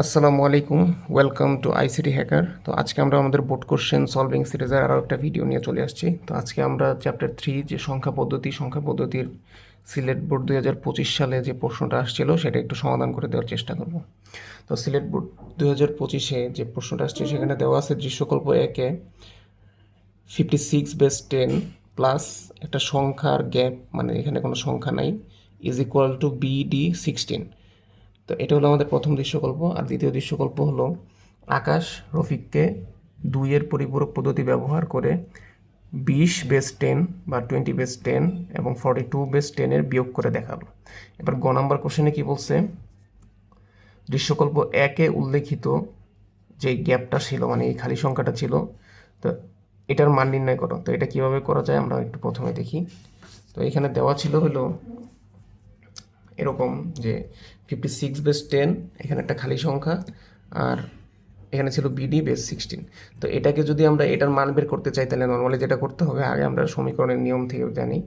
আসসালামু আলাইকুম, welcome to ICT hacker. তো আজকে আমরা আমাদের বোর্ড কোশ্চেন সলভিং সিরিজের আরও একটা ভিডিও নিয়ে চলে আসছি। তো আজকে আমরা চ্যাপ্টার 3 যে সংখ্যা পদ্ধতির সিলেট বোর্ড 2025 সালে যে প্রশ্নটা আসছিল সেটা একটু সমাধান করে দেওয়ার চেষ্টা করব। তো সিলেট বোর্ড 2025-এ যে প্রশ্নটা আসছে সেখানে দেওয়া আছে দৃশ্যকল্প 1-এ 56/10 প্লাস একটা সংখ্যার গ্যাপ, মানে এখানে কোনো সংখ্যা নাই, ইজ ইকুয়াল টু BD 16। তো এটা হলো আমাদের প্রথম দৃশ্যকল্প। আর দ্বিতীয় দৃশ্যকল্প হলো আকাশ রফিককে 2-এর পরিপূরক পদ্ধতি ব্যবহার করে 20/10 বা 20/10 এবং 42/10 বিয়োগ করে দেখালো। এবার গ নাম্বার কোশ্চেনে কি বলছে, দৃশ্যকল্প 1-এ উল্লেখিত যে গ্যাপটা ছিল, মানে এই খালি সংখ্যাটা ছিল, তো এটার মান নির্ণয় করো। তো এটা কিভাবে করা যায় আমরা একটু প্রথমে দেখি। তো এখানে দেওয়া ছিল হলো এরকম যে 56/10, এখানে একটা খালি সংখ্যা, আর এখানে ছিল BD/16। তো এটাকে যদি আমরা এটার মান বের করতে চাই তাহলে নর্মালি যেটা করতে হবে, আগে আমরা সমীকরণের নিয়ম থেকে জানি,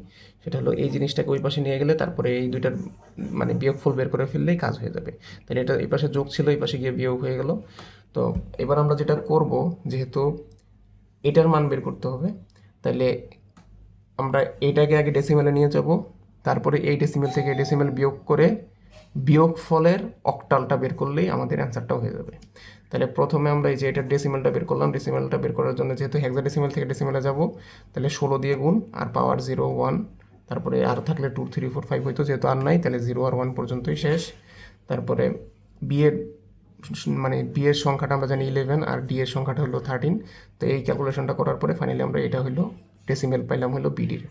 সেটা হলো এই জিনিসটাকে ওই পাশে নিয়ে গেলে তারপরে এই দুইটার মানে বিয়োগফল বের করে ফেললেই কাজ হয়ে যাবে। তাহলে এটা এই পাশে যোগ ছিল, এই পাশে গিয়ে বিয়োগ হয়ে গেল। তো এবার আমরা যেটা করব, যেহেতু এটার মান বের করতে হবে, তাহলে আমরা এইটাকে আগে ডেসিমেলে নিয়ে যাব, তারপরে এই ডেসিমেল থেকে এই ডেসিমেল বিয়োগ করে বিয়োগফলের অক্টালটা বের করলেই আমাদের অ্যান্সারটাও হয়ে যাবে। তাহলে প্রথমে আমরা এই যে এটার ডেসিমেলটা বের করলাম, ডেসিমেলটা বের করার জন্য যেহেতু হেক্সা ডেসিমেল থেকে ডেসিমেলে যাব, তাহলে 16 দিয়ে গুণ আর পাওয়ার 0 1, তারপরে আর থাকলে 2 3 4 5 হইতো, যেহেতু আর নাই তাহলে 0 আর 1 পর্যন্তই শেষ। তারপরে বিয়ের মানে বি এর সংখ্যাটা আমরা জানি 11 আর ডি এর সংখ্যাটা হলো 13। তো এই ক্যালকুলেশনটা করার পরে ফাইনালি আমরা এটা হলো ডেসিমেল পাইলাম হলো বিডির।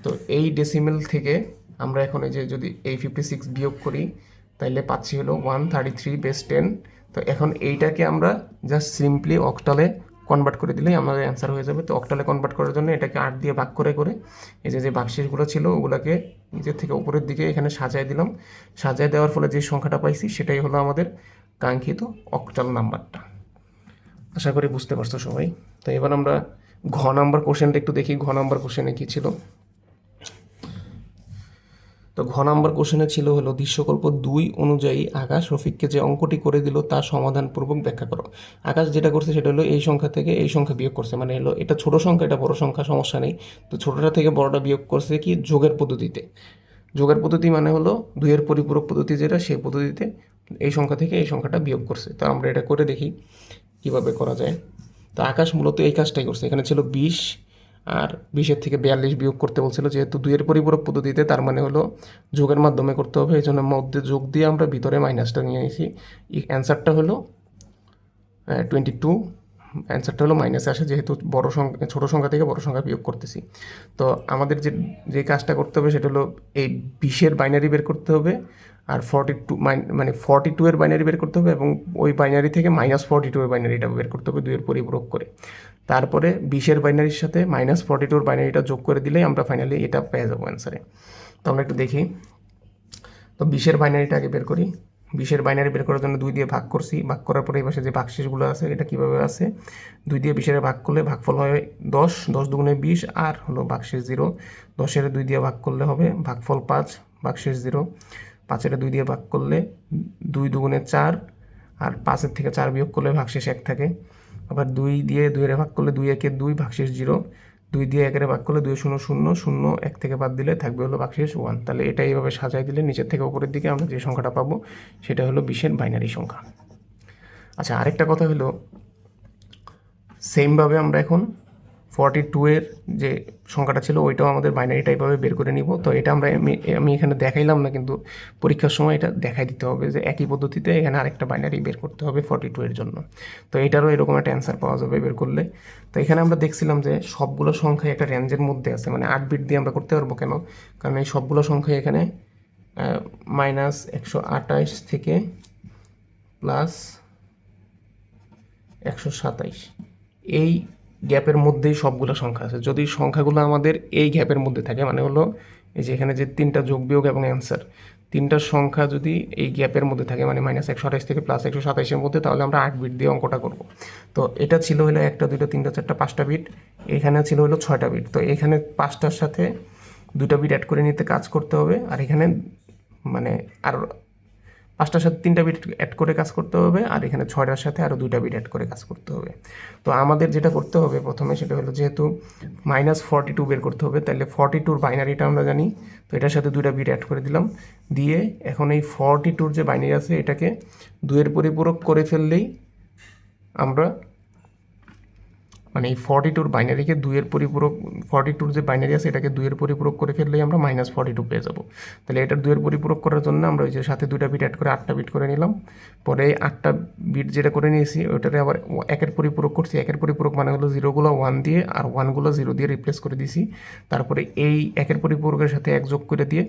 তো এই ডেসিমেল থেকে আমরা এখন এই যে যদি এই 56 বিয়োগ করি তাইলে পাচ্ছি হলো 133/10। তো এখন এইটাকে আমরা জাস্ট সিম্পলি অক্টালে কনভার্ট করে দিলেই আমাদের অ্যান্সার হয়ে যাবে। তো অক্টালে কনভার্ট করার জন্য এটাকে 8 দিয়ে ভাগ করে করে এই যে যে বাক্সেসগুলো ছিল ওগুলোকে নিচের থেকে উপরের দিকে এখানে সাজায় দিলাম। সাজায় দেওয়ার ফলে যে সংখ্যাটা পাইছি সেটাই হলো আমাদের কাঙ্ক্ষিত অক্টাল নাম্বারটা। আশা করি বুঝতে পারছো সবাই। তো এবার আমরা ঘ নাম্বার কোশ্চেনটা একটু দেখি, ঘ নাম্বার কোশ্চেনে কী ছিল। তো ঘ নাম্বার কোশ্চেনে ছিল হলো দৃশ্যকল্প 2 অনুযায়ী আকাশ রফিককে যে অঙ্কটি করে দিল তা সমাধানপূর্বক ব্যাখ্যা করো। আকাশ যেটা করছে সেটা হলো এই সংখ্যা থেকে এই সংখ্যা বিয়োগ করছে, মানে হলো এটা ছোট সংখ্যা এটা বড় সংখ্যা, সমস্যা নেই। তো ছোটটা থেকে বড়টা বিয়োগ করছে কি যোগের পদ্ধতিতে। যোগের পদ্ধতি মানে হলো 2-এর পরিপূরক পদ্ধতি যেটা, সেই পদ্ধতিতে এই সংখ্যা থেকে এই সংখ্যাটা বিয়োগ করছে। তো আমরা এটা করে দেখি কিভাবে করা যায়। তো আকাশ মূলত এই কাজটাই করছে। এখানে ছিল 20 আর 20-এর থেকে 42 বিয়োগ করতে বলছিল, যেহেতু 2-এর পরিপূরক পদ্ধতিতে তার মানে হলো যোগের মাধ্যমে করতে হবে, এই জন্য মধ্যে যোগ দিয়ে আমরা ভিতরে মাইনাসটা নিয়ে নিয়েছি। অ্যান্সারটা হলো 22। অ্যান্সারটা হলো মাইনাসে আসে, যেহেতু বড় সংখ্যা ছোটো সংখ্যা থেকে বড় সংখ্যা বিয়োগ করতেছি। তো আমাদের যে যে কাজটা করতে হবে সেটা হলো এই 20-এর বাইনারি বের করতে হবে, আর 42 মানে 42-এর বাইনারি বের করতে হবে, এবং ওই বাইনারি থেকে -42-এর বাইনারিটা বের করতে হবে 2-এর পরিপূরক করে। তারপরে 20-এর বাইনারির সাথে -42-এর বাইনারিটা যোগ করে দিলেই আমরা ফাইনালি এটা পেয়ে যাবো অ্যান্সারে। তো আমরা একটু দেখি। তো 20-এর বাইনারিটা আগে বের করি। 20-এর বাইনারি বের করার জন্য 2 দিয়ে ভাগ করছি, ভাগ করার পরে এই পাশে যে ভাগশেষগুলো আছে এটা কীভাবে আছে, 2 দিয়ে 20-এর ভাগ করলে ভাগফল হয় 10, 10 দুগুণে 20, আর হলো ভাগশেষ 0। 10-এর 2 দিয়ে ভাগ করলে হবে ভাগফল 5, ভাগশেষ 0। 5-এর 2 দিয়ে ভাগ করলে 2 দুগুণে 4, আর 5-এর থেকে 4 বিয়োগ করলে ভাগশেষ 1 থাকে। আবার 2 দিয়ে 2-এর ভাগ করলে 2 1 2, ভাগশেষ 0। 2 দিয়ে 1-এর ভাগ করলে 2 0 0 0, 1 থেকে বাদ দিলে থাকবে হলো ভাগশেষ 1। তাহলে এটা এইভাবে সাজাই দিলে নিচের থেকে উপরের দিকে আমরা যে সংখ্যাটা পাবো সেটা হলো 20-এর বাইনারি সংখ্যা। আচ্ছা, আরেকটা কথা হলো সেমভাবে আমরা এখন 42-এর যে সংখ্যাটা ছিল ওইটাও আমাদের বাইনারি টাইপভাবে বের করে নিব। তো এটা আমি এখানে দেখাইলাম না, কিন্তু পরীক্ষার সময় এটা দেখাই দিতে হবে যে একই পদ্ধতিতে এখানে আরেকটা বাইনারি বের করতে হবে 42-এর জন্য। তো এটারও এরকম একটা অ্যান্সার পাওয়া যাবে বের করলে। তো এখানে আমরা দেখছিলাম যে সবগুলো সংখ্যাই একটা রেঞ্জের মধ্যে আছে, মানে 8 বিট দিয়ে আমরা করতে পারবো কেন, কারণ এই সবগুলো সংখ্যাই এখানে -128 থেকে +127 এই গ্যাপের মধ্যেই সবগুলো সংখ্যা আছে। যদি সংখ্যাগুলো আমাদের এই গ্যাপের মধ্যে থাকে, মানে হলো এই যে এখানে যে 3টা যোগ বিয়োগ এবং অ্যান্সার, 3টার সংখ্যা যদি এই গ্যাপের মধ্যে থাকে, মানে -128 থেকে +127-এর মধ্যে, তাহলে আমরা 8 বিট দিয়ে অঙ্কটা করব। তো এটা ছিল হলো 1টা 2টা 3টা 4টা 5টা বিট, এখানে ছিল হলো 6টা বিট। তো এখানে 5টার সাথে 2টা বিট অ্যাড করে নিতে কাজ করতে হবে, আর এখানে মানে আর 5টার সাথে 3টা বিট অ্যাড করে কাজ করতে হবে, আর এখানে 6টার সাথে আরও 2টা বিট অ্যাড করে কাজ করতে হবে। তো আমাদের যেটা করতে হবে প্রথমে সেটা হলো, যেহেতু -42 বের করতে হবে, তাহলে 42-র বাইনারিটা আমরা জানি, তো এটার সাথে 2টা বিট অ্যাড করে দিলাম। দিয়ে এখন এই 42-র যে বাইনারি আছে এটাকে 2-এর পরিপূরক করে ফেললেই আমরা, মানে এই 42-র বাইনারিকে 2-এর পরিপূরক, 42-র যে বাইনারি আছে এটাকে 2-এর পরিপূরক করে ফেললেই আমরা -42 পেয়ে যাব। তাহলে এটার 2-এর পরিপূরক করার জন্য আমরা ওই যে সাথে 2টা বিট অ্যাড করে 8টা বিট করে নিলাম। পরে এই 8টা বিট যেটা করে নিয়েছি ওইটারে আবার 1-এর পরিপূরক করছি। 1-এর পরিপূরক মানে হলো 0গুলো 1 দিয়ে আর 1গুলো 0 দিয়ে রিপ্লেস করে দিছি। তারপরে এই 1-এর পরিপূরকের সাথে 1 যোগ করে দিয়ে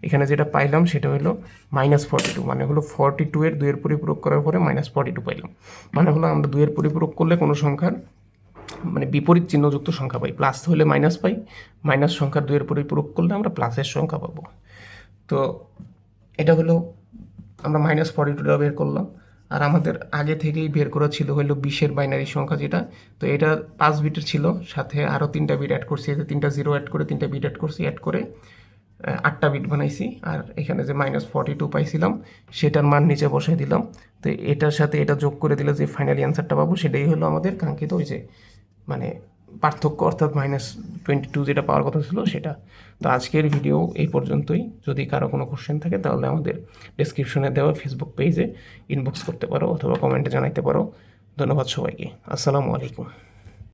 এখানে যেটা পাইলাম সেটা হলো -42, মানে হলো 42-এর 2-এর পরিপূরক করার পরে -42 পাইলাম। মানে হলো আমরা 2-এর পরিপূরক করলে কোনো সংখ্যার মানে বিপরীত চিহ্নযুক্ত সংখ্যা পাই, প্লাস হলে মাইনাস পাই, মাইনাস সংখ্যার 2-এর পরিপূরক করলে আমরা প্লাসের সংখ্যা পাবো। তো এটা হলো আমরা -42টা বের করলাম। আর আমাদের আগে থেকেই বের করা ছিল হলো 20-এর বাইনারি সংখ্যা যেটা, তো এটা 5 বিটের ছিল, সাথে আরও 3টা বিট অ্যাড করছি, এতে 3টা 0 অ্যাড করে 3টা বিট অ্যাড করছি, অ্যাড করে 8টা বিট বানাইছি। আর এখানে যে -42 পাইছিলাম সেটার মান নিচে বসাই দিলাম। তো এটার সাথে এটা যোগ করে দিলে যে ফাইনালি অ্যান্সারটা পাবো সেটাই হলো আমাদের কাঙ্ক্ষিত ওই যে মানে পার্থক্য, অর্থাৎ -22 যেটা পাওয়ার কথা ছিল সেটা। তো আজকের ভিডিও এই পর্যন্তই। যদি কারো কোনো কোশ্চেন থাকে তাহলে আমাদের ডেসক্রিপশনে দেওয়া ফেসবুক পেজে ইনবক্স করতে পারো অথবা কমেন্টে জানাইতে পারো। ধন্যবাদ সবাইকে। আসসালামু আলাইকুম।